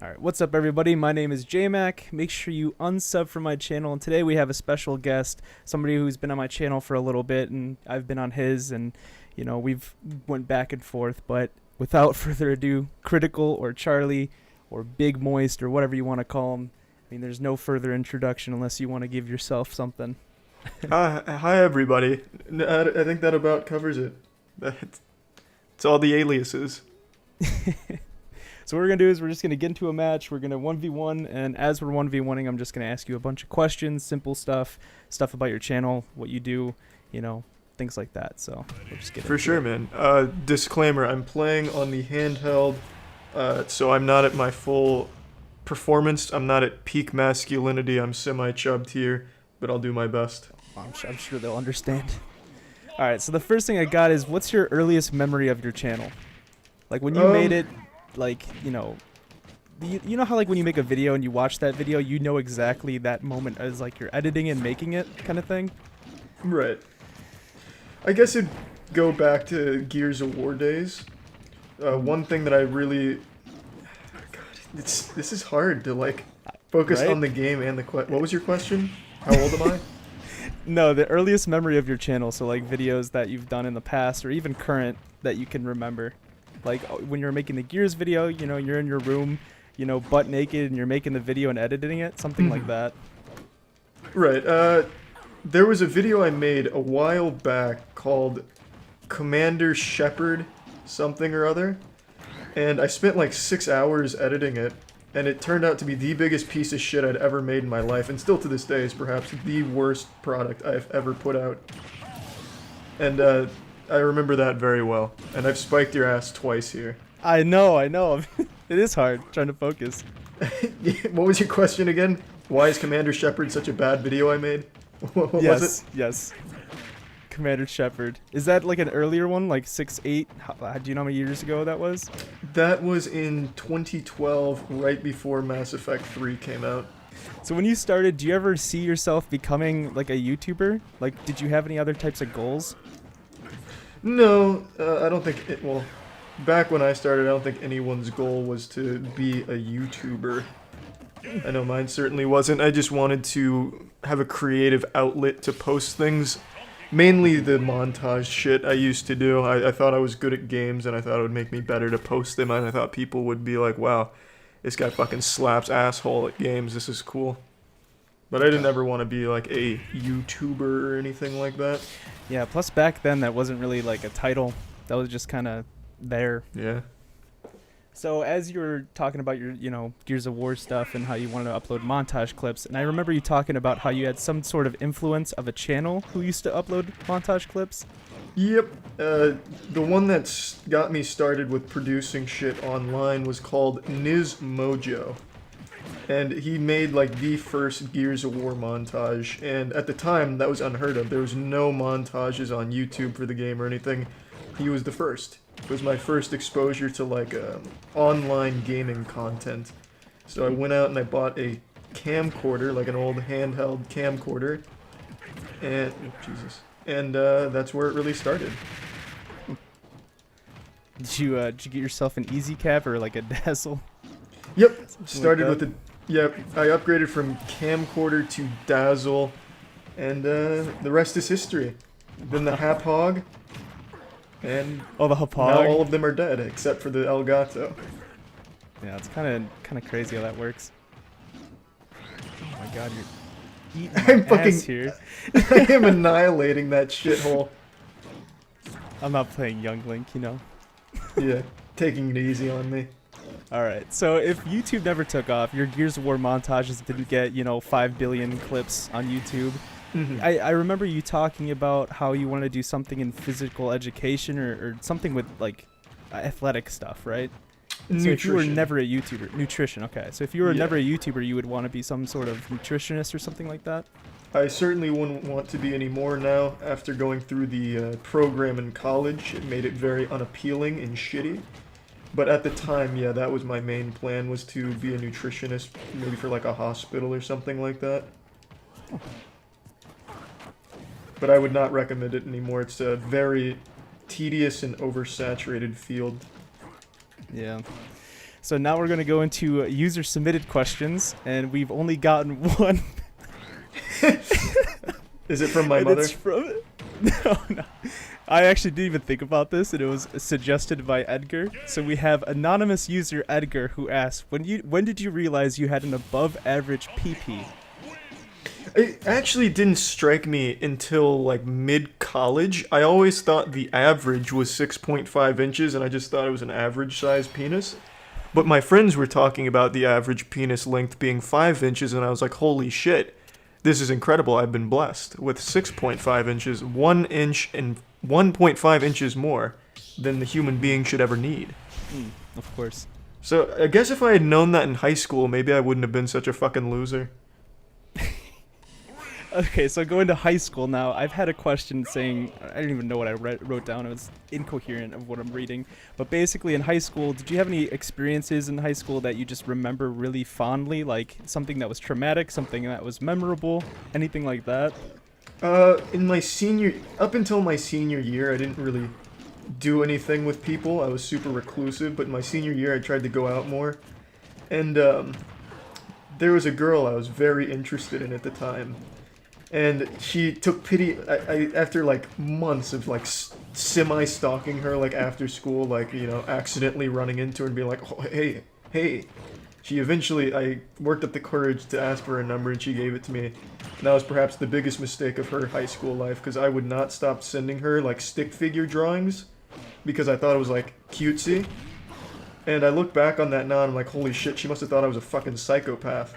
Alright, what's up everybody? My name is JMak. Make sure you unsub from my channel, and today we have a special guest, somebody who's been on my channel for a little bit, and I've been on his, and you know, we've went back and forth, but without further ado, Critical or Charlie or Big Moist or whatever you want to call him. I mean, there's no further introduction unless you want to give yourself something. Hi everybody. I think that about covers it. It's all the aliases. So what we're going to do is we're just going to get into a match. We're going to 1v1, and as we're 1v1ing, I'm just going to ask you a bunch of questions, simple stuff about your channel, what you do, you know, things like that. So we'll just get For sure, it. man. Disclaimer, I'm playing on the handheld, so I'm not at my full performance. I'm not at peak masculinity. I'm semi-chubbed here, but I'll do my best. I'm sure they'll understand. All right, so the first thing I got is, what's your earliest memory of your channel? Like when you made it, like, you know how like when you make a video and you watch that video, you know exactly that moment as like you're editing and making it kind of thing? Right. I guess it'd go back to Gears of War days. One thing that I really... God, this is hard to like focus on the game and the what was your question? How old am I? No, the earliest memory of your channel, so like videos that you've done in the past or even current that you can remember. Like when you're making the Gears video, you know, you're in your room, you know, butt naked, and you're making the video and editing it, something like that. Right. There was a video I made a while back called Commander Shepard something or other, and I spent like 6 hours editing it, and it turned out to be the biggest piece of shit I'd ever made in my life, and still to this day is perhaps the worst product I've ever put out. And I remember that very well, and I've spiked your ass twice here. I know. It is hard trying to focus. What was your question again? Why is Commander Shepard such a bad video I made? What was it? Yes. Commander Shepard. Is that like an earlier one, like 6, 8? Do you know how many years ago that was? That was in 2012, right before Mass Effect 3 came out. So when you started, do you ever see yourself becoming like a YouTuber? Like, did you have any other types of goals? No, I don't think it, well, back when I started, I don't think anyone's goal was to be a YouTuber. I know mine certainly wasn't. I just wanted to have a creative outlet to post things. Mainly the montage shit I used to do. I thought I was good at games, and I thought it would make me better to post them, and I thought people would be like, wow, this guy fucking slaps asshole at games, this is cool. But I didn't ever want to be like a YouTuber or anything like that. Yeah, plus back then that wasn't really like a title. That was just kind of there. Yeah. So as you were talking about your, you know, Gears of War stuff and how you wanted to upload montage clips, and I remember you talking about how you had some sort of influence of a channel who used to upload montage clips. Yep. The one that's got me started with producing shit online was called Niz Mojo. And he made like the first Gears of War montage, and at the time that was unheard of. There was no montages on YouTube for the game or anything. He was the first. It was my first exposure to like online gaming content. So I went out and I bought a camcorder, like an old handheld camcorder, and that's where it really started. Did you get yourself an Easy Cap or like a Dazzle? Yep, started with the... Yep, I upgraded from camcorder to Dazzle, and the rest is history. Then the Hap Hog, and the Hap Hog. Now all of them are dead, except for the Elgato. Yeah, it's kind of crazy how that works. Oh my god, you're eating I'm my ass here. I am annihilating that shithole. I'm not playing Young Link, you know. Yeah, taking it easy on me. Alright, so if YouTube never took off, your Gears of War montages didn't get, you know, 5 billion clips on YouTube. I remember you talking about how you wanted to do something in physical education or something with, like, athletic stuff, right? Nutrition. So if you were never a YouTuber... Nutrition, okay. So if you were never a YouTuber, you would want to be some sort of nutritionist or something like that? I certainly wouldn't want to be anymore now. After going through the program in college, it made it very unappealing and shitty. But at the time, yeah, that was my main plan, was to be a nutritionist, maybe for like a hospital or something like that. But I would not recommend it anymore. It's a very tedious and oversaturated field. Yeah. So now we're gonna go into user submitted questions, and we've only gotten one. Is it from my And mother? it's from no. I actually didn't even think about this, and it was suggested by Edgar. So we have anonymous user Edgar who asks, when did you realize you had an above average PP? It actually didn't strike me until like mid-college. I always thought the average was 6.5 inches, and I just thought it was an average size penis. But my friends were talking about the average penis length being 5 inches, and I was like, holy shit, this is incredible. I've been blessed with 6.5 inches, 1 inch and 1.5 inches more than the human being should ever need. Of course. So I guess if I had known that in high school, maybe I wouldn't have been such a fucking loser. Okay, so going to high school now, I've had a question saying, I don't even know what I wrote down, it was incoherent of what I'm reading, but basically in high school, did you have any experiences in high school that you just remember really fondly, like something that was traumatic, something that was memorable, anything like that? Up until my senior year, I didn't really do anything with people. I was super reclusive, but in my senior year, I tried to go out more, and there was a girl I was very interested in at the time. And she took pity. After like months of like semi-stalking her, like after school, like, you know, accidentally running into her and being like, oh, hey. I worked up the courage to ask for her number, and she gave it to me. And that was perhaps the biggest mistake of her high school life, because I would not stop sending her like stick figure drawings because I thought it was like cutesy. And I look back on that now and I'm like, holy shit, she must have thought I was a fucking psychopath.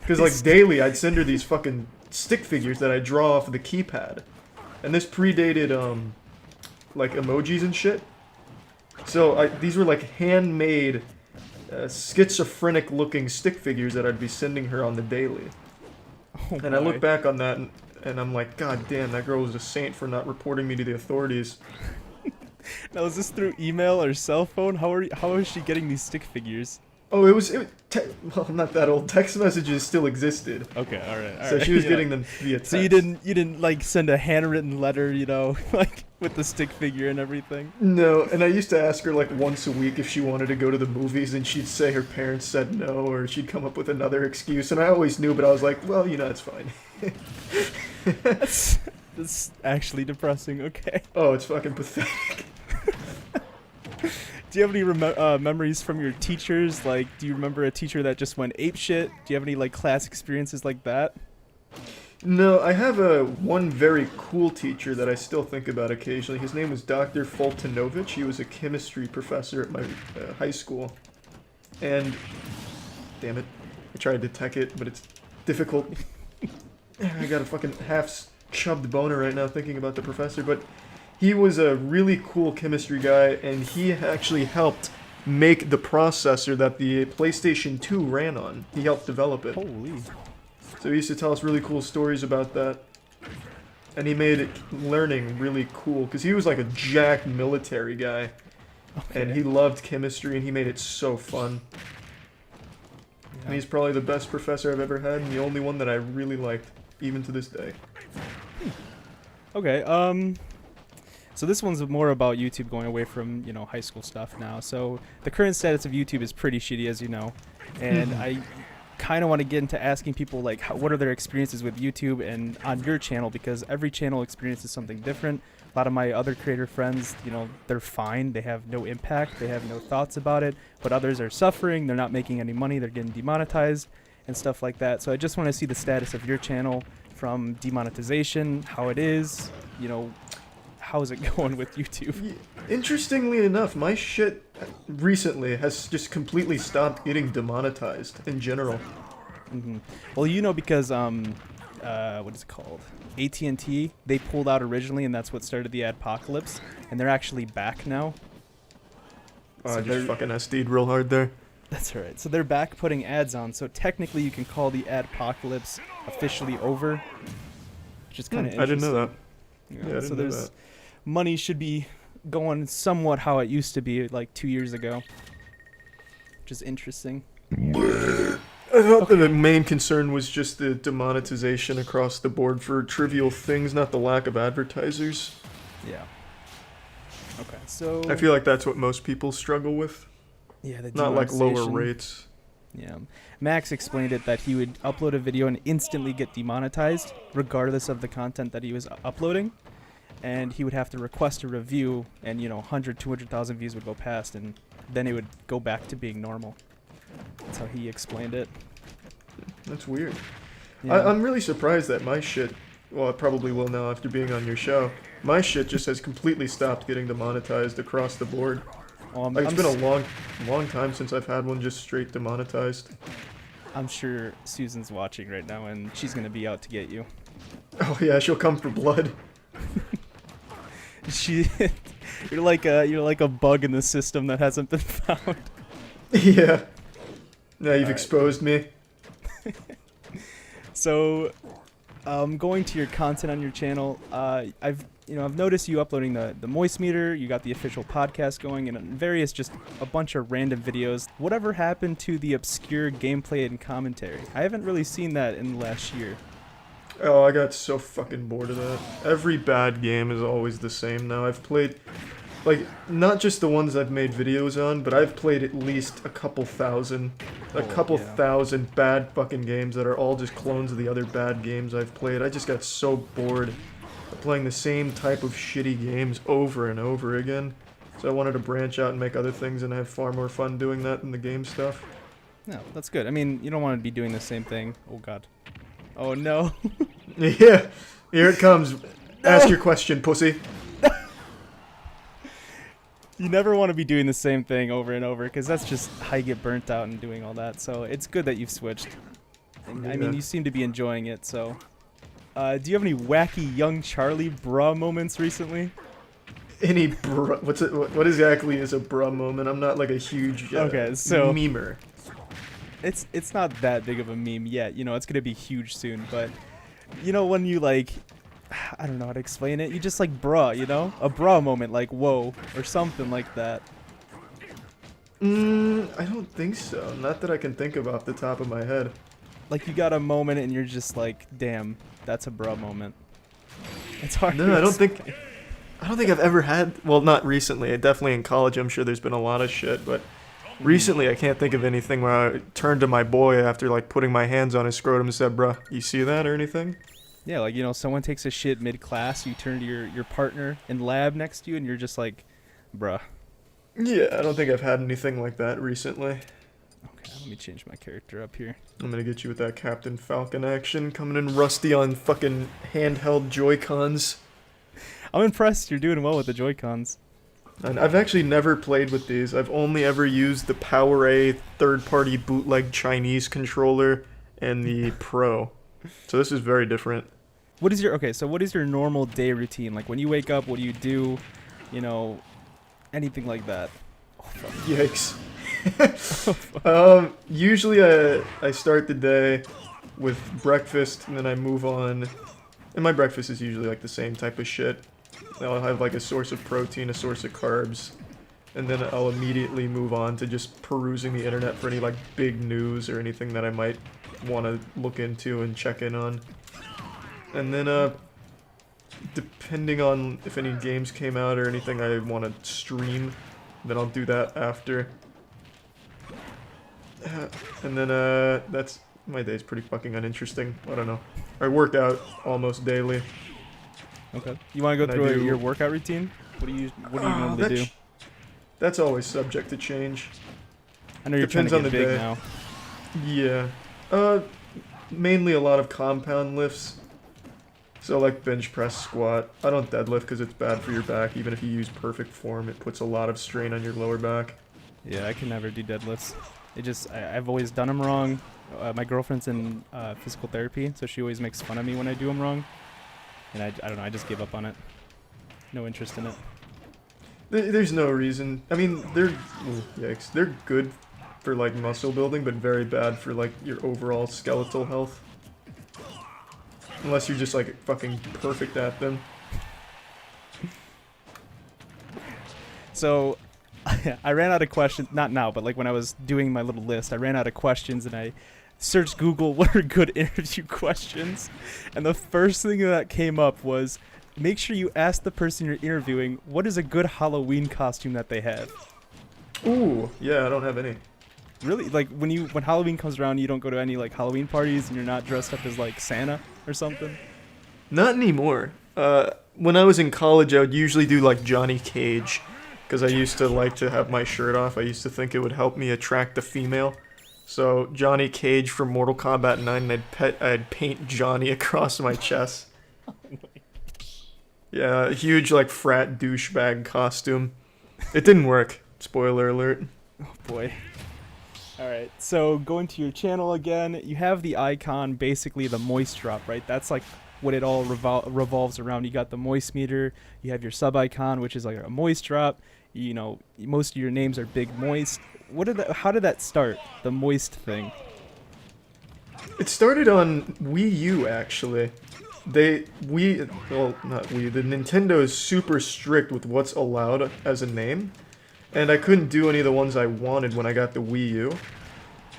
Because like daily I'd send her these fucking stick figures that I draw off of the keypad. And this predated like emojis and shit. So these were like handmade schizophrenic looking stick figures that I'd be sending her on the daily. Oh and I look back on that and I'm like, god damn, that girl was a saint for not reporting me to the authorities. Now, is this through email or cell phone? How is she getting these stick figures? Oh, well, not that old. Text messages still existed. Okay, all right. So she was getting them via text. So you didn't like send a handwritten letter, you know, like with the stick figure and everything? No, and I used to ask her like once a week if she wanted to go to the movies, and she'd say her parents said no, or she'd come up with another excuse, and I always knew, but I was like, well, you know, it's fine. That's actually depressing. Okay. Oh, it's fucking pathetic. Do you have any memories from your teachers? Like, do you remember a teacher that just went apeshit? Do you have any like class experiences like that? No, I have one very cool teacher that I still think about occasionally. His name was Dr. Fultonovich. He was a chemistry professor at my high school. And, damn it, I tried to tech it, but it's difficult. I got a fucking half-chubbed boner right now thinking about the professor, but he was a really cool chemistry guy, and he actually helped make the processor that the PlayStation 2 ran on. He helped develop it. Holy. So he used to tell us really cool stories about that. And he made learning really cool, because he was like a jacked military guy. Okay. And he loved chemistry, and he made it so fun. Yeah. And he's probably the best professor I've ever had, and the only one that I really liked, even to this day. Okay, so this one's more about YouTube going away from, you know, high school stuff now. So the current status of YouTube is pretty shitty, as you know. And I kind of want to get into asking people, like, what are their experiences with YouTube and on your channel, because every channel experiences something different. A lot of my other creator friends, you know, they're fine. They have no impact. They have no thoughts about it. But others are suffering. They're not making any money. They're getting demonetized and stuff like that. So I just want to see the status of your channel from demonetization, how it is, you know, how's it going with YouTube? Interestingly enough, my shit recently has just completely stopped getting demonetized in general. Mm-hmm. Well, you know, because what is it called? AT&T, they pulled out originally, and that's what started the adpocalypse, and they're actually back now. Oh, so I just fucking SD'd real hard there. That's all right. So they're back putting ads on, so technically you can call the adpocalypse officially over, which is kind of interesting. I didn't know that. Yeah, so there's money should be going somewhat how it used to be like 2 years ago, which is interesting. I thought that the main concern was just the demonetization across the board for trivial things, not the lack of advertisers. Yeah. Okay, so I feel like that's what most people struggle with. Yeah, the Not like lower demonetization. rates. Yeah. Max explained it that he would upload a video and instantly get demonetized, regardless of the content that he was uploading. And he would have to request a review, and 100, 200,000 views would go past, and then it would go back to being normal. That's how he explained it. That's weird. Yeah. I'm really surprised that my shit, well, it probably will now after being on your show, my shit just has completely stopped getting demonetized across the board. Like, it's been a long time since I've had one just straight demonetized. I'm sure Susan's watching right now, and she's gonna be out to get you. Oh yeah, she'll come for blood. You're like a bug in the system that hasn't been found. Yeah. Now you've Alright. exposed me. So, going to your content on your channel, I've noticed you uploading the MoistMeter. You got the official podcast going, and various just a bunch of random videos. Whatever happened to the obscure gameplay and commentary? I haven't really seen that in the last year. Oh, I got so fucking bored of that. Every bad game is always the same now. I've played, like, not just the ones I've made videos on, but I've played at least a couple thousand bad fucking games that are all just clones of the other bad games I've played. I just got so bored of playing the same type of shitty games over and over again. So I wanted to branch out and make other things and have far more fun doing that than the game stuff. No, that's good. I mean, you don't want to be doing the same thing. Oh god. Oh no. Yeah, here it comes. Ask your question, pussy. You never want to be doing the same thing over and over, because that's just how you get burnt out and doing all that. So it's good that you've switched. And, I mean, you seem to be enjoying it. So, do you have any wacky young Charlie bruh moments recently? Any bruh? What exactly is a bruh moment? I'm not like a huge memer. It's not that big of a meme yet. It's gonna be huge soon. But when you like, I don't know how to explain it. You just like bruh, a bruh moment, like whoa or something like that. I don't think so. Not that I can think of off the top of my head. Like you got a moment and you're just like, damn, that's a bruh moment. It's hard. No, I don't think I've ever had. Well, not recently. Definitely in college. I'm sure there's been a lot of shit, but recently I can't think of anything where I turned to my boy after like putting my hands on his scrotum and said, "Bruh, you see that or anything?" Yeah, like someone takes a shit mid-class, you turn to your partner in lab next to you, and you're just like, bruh. Yeah, I don't think I've had anything like that recently. Okay, let me change my character up here. I'm gonna get you with that Captain Falcon action, coming in rusty on fucking handheld Joy-Cons. I'm impressed you're doing well with the Joy-Cons. And I've actually never played with these. I've only ever used the PowerA third-party bootleg Chinese controller and the Pro. So this is very different. What is your normal day routine? Like when you wake up, what do you do? Anything like that. Oh, fuck. Yikes. Usually I start the day with breakfast and then I move on. And my breakfast is usually like the same type of shit. I'll have like a source of protein, a source of carbs, and then I'll immediately move on to just perusing the internet for any like big news or anything that I might want to look into and check in on. And then depending on if any games came out or anything I want to stream, then I'll do that after. And then that's my day's pretty fucking uninteresting. I don't know. I work out almost daily. Okay. You want to go through your workout routine? What do you normally do? That's always subject to change. I know you're trying to get big now. Yeah. Mainly a lot of compound lifts. So like bench press, squat. I don't deadlift because it's bad for your back. Even if you use perfect form, it puts a lot of strain on your lower back. Yeah, I can never do deadlifts. I've always done them wrong. My girlfriend's in physical therapy, so she always makes fun of me when I do them wrong. And I don't know, I just gave up on it. No interest in it. There's no reason. I mean, they're good for like muscle building, but very bad for like your overall skeletal health. Unless you're just like fucking perfect at them. So, I ran out of questions, not now, but like when I was doing my little list, I ran out of questions and I searched Google what are good interview questions. And the first thing that came up was, make sure you ask the person you're interviewing what is a good Halloween costume that they have. Ooh, yeah, I don't have any. Really? Like when Halloween comes around, you don't go to any like Halloween parties and you're not dressed up as like Santa or something? Not anymore. When I was in college, I would usually do like Johnny Cage, because I used to like to have my shirt off. I used to think it would help me attract the female. So Johnny Cage from Mortal Kombat 9, and I'd paint Johnny across my chest. Yeah, a huge like frat douchebag costume. It didn't work. Spoiler alert. Oh boy. Alright, so going to your channel again, you have the icon, basically the moist drop, right? That's like what it all revolves around. You got the moist meter, you have your sub icon, which is like a moist drop. You know, most of your names are Big Moist. How did that start, the moist thing? It started on Wii U, actually. The Nintendo is super strict with what's allowed as a name. And I couldn't do any of the ones I wanted when I got the Wii U.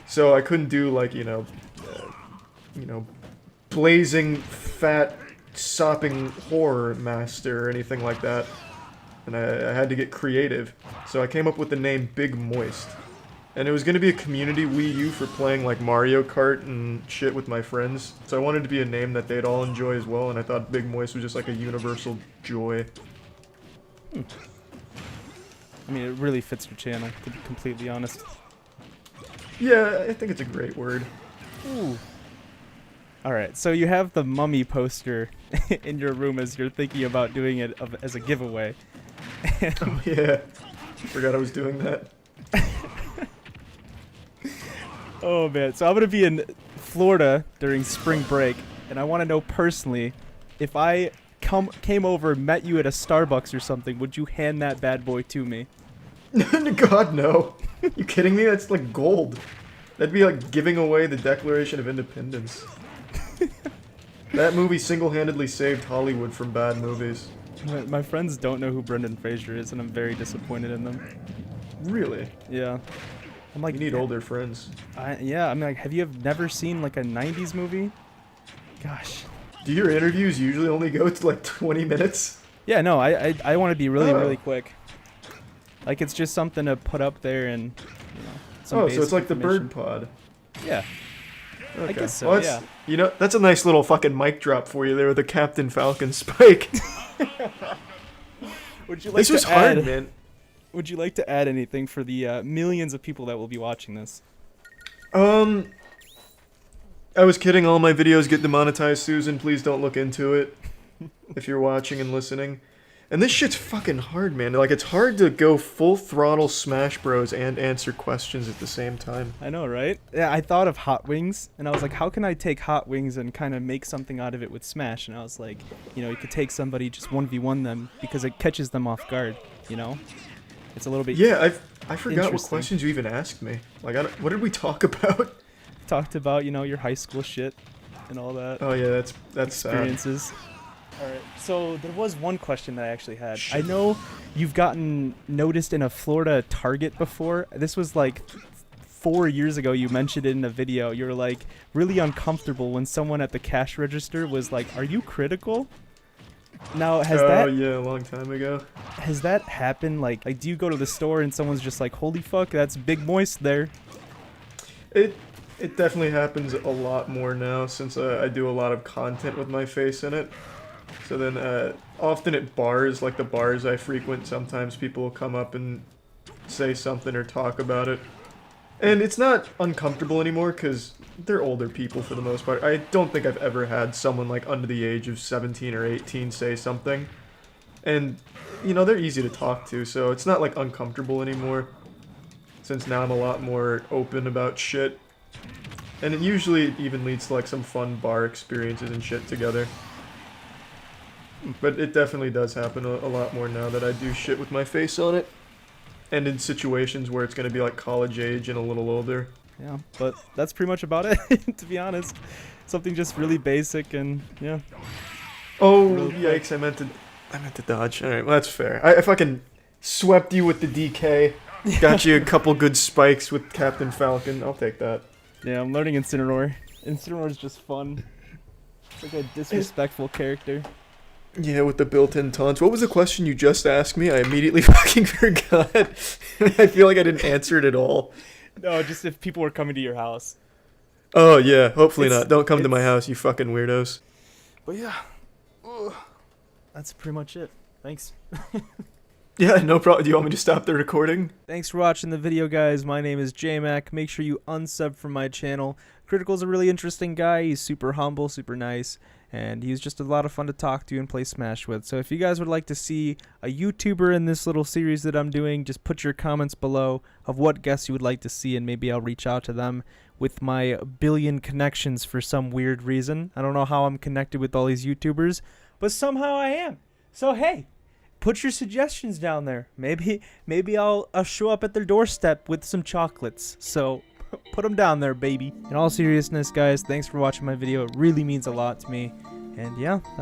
So I couldn't do like, blazing, fat, sopping horror master or anything like that. And I had to get creative. So I came up with the name Big Moist. And it was going to be a community Wii U for playing like Mario Kart and shit with my friends. So I wanted to be a name that they'd all enjoy as well, and I thought Big Moist was just like a universal joy. I mean, it really fits your channel, to be completely honest. Yeah, I think it's a great word. Ooh. Alright, so you have the mummy poster in your room as you're thinking about doing it as a giveaway. Oh yeah, forgot I was doing that. Oh man, so I'm gonna be in Florida during spring break, and I want to know personally, if I came over, met you at a Starbucks or something, would you hand that bad boy to me? God, no. You kidding me? That's like gold. That'd be like giving away the Declaration of Independence. That movie single-handedly saved Hollywood from bad movies. My friends don't know who Brendan Fraser is, and I'm very disappointed in them. Really? Yeah. I'm like, you need older friends. Yeah, I mean, like, have you never seen like a 90s movie? Gosh. Do your interviews usually only go to like 20 minutes? Yeah, no, I want to be really quick. Like, it's just something to put up there and, some so it's like the information. bird pod. Yeah. Okay. I guess so, well, yeah. That's a nice little fucking mic drop for you there with the Captain Falcon spike. Would you like this to was add, hard, man. Would you like to add anything for the millions of people that will be watching this? I was kidding. All my videos get demonetized, Susan. Please don't look into it if you're watching and listening. And this shit's fucking hard, man. Like, it's hard to go full throttle Smash Bros. And answer questions at the same time. I know, right? Yeah, I thought of Hot Wings, and I was like, how can I take Hot Wings and kind of make something out of it with Smash? And I was like, you could take somebody, just 1v1 them, because it catches them off guard, It's a little bit Yeah, I forgot what questions you even asked me. Like, what did we talk about? Talked about, your high school shit and all that. Oh yeah, that's experiences. Alright, so there was one question that I actually had. I know you've gotten noticed in a Florida Target before. This was like 4 years ago. You mentioned it in a video. You were like really uncomfortable when someone at the cash register was like, "Are you critical?" Now, Oh yeah, a long time ago. Has that happened? Like, do you go to the store and someone's just like, "Holy fuck, that's Big Moist there"? It definitely happens a lot more now since I do a lot of content with my face in it. So then, often at bars, like the bars I frequent, sometimes people will come up and say something or talk about it. And it's not uncomfortable anymore because they're older people for the most part. I don't think I've ever had someone like under the age of 17 or 18 say something. And, they're easy to talk to, so it's not like uncomfortable anymore. Since now I'm a lot more open about shit. And it usually even leads to like some fun bar experiences and shit together. But it definitely does happen a lot more now that I do shit with my face on it. And in situations where it's going to be like college age and a little older. Yeah, but that's pretty much about it, to be honest. Something just really basic and, yeah. Oh, yikes, I meant to dodge. Alright, well that's fair. I fucking swept you with the DK. Got you a couple good spikes with Captain Falcon. I'll take that. Yeah, I'm learning Incineroar. Incineroar is just fun. It's like a disrespectful character. Yeah, with the built-in taunts. What was the question you just asked me? I immediately fucking forgot. I feel like I didn't answer it at all. No, just if people were coming to your house. Oh, yeah. Hopefully It's- not. Don't come to my it's- house, you fucking weirdos. But yeah, that's pretty much it. Thanks. Yeah, no problem. Do you want me to stop the recording? Thanks for watching the video, guys. My name is JMak. Make sure you unsub from my channel. Critical's a really interesting guy. He's super humble, super nice, and he's just a lot of fun to talk to and play Smash with. So if you guys would like to see a YouTuber in this little series that I'm doing, just put your comments below of what guests you would like to see, and maybe I'll reach out to them with my billion connections for some weird reason. I don't know how I'm connected with all these YouTubers, but somehow I am. So hey, put your suggestions down there. Maybe I'll show up at their doorstep with some chocolates. So put them down there, baby. In all seriousness, guys, thanks for watching my video. It really means a lot to me. And yeah, that's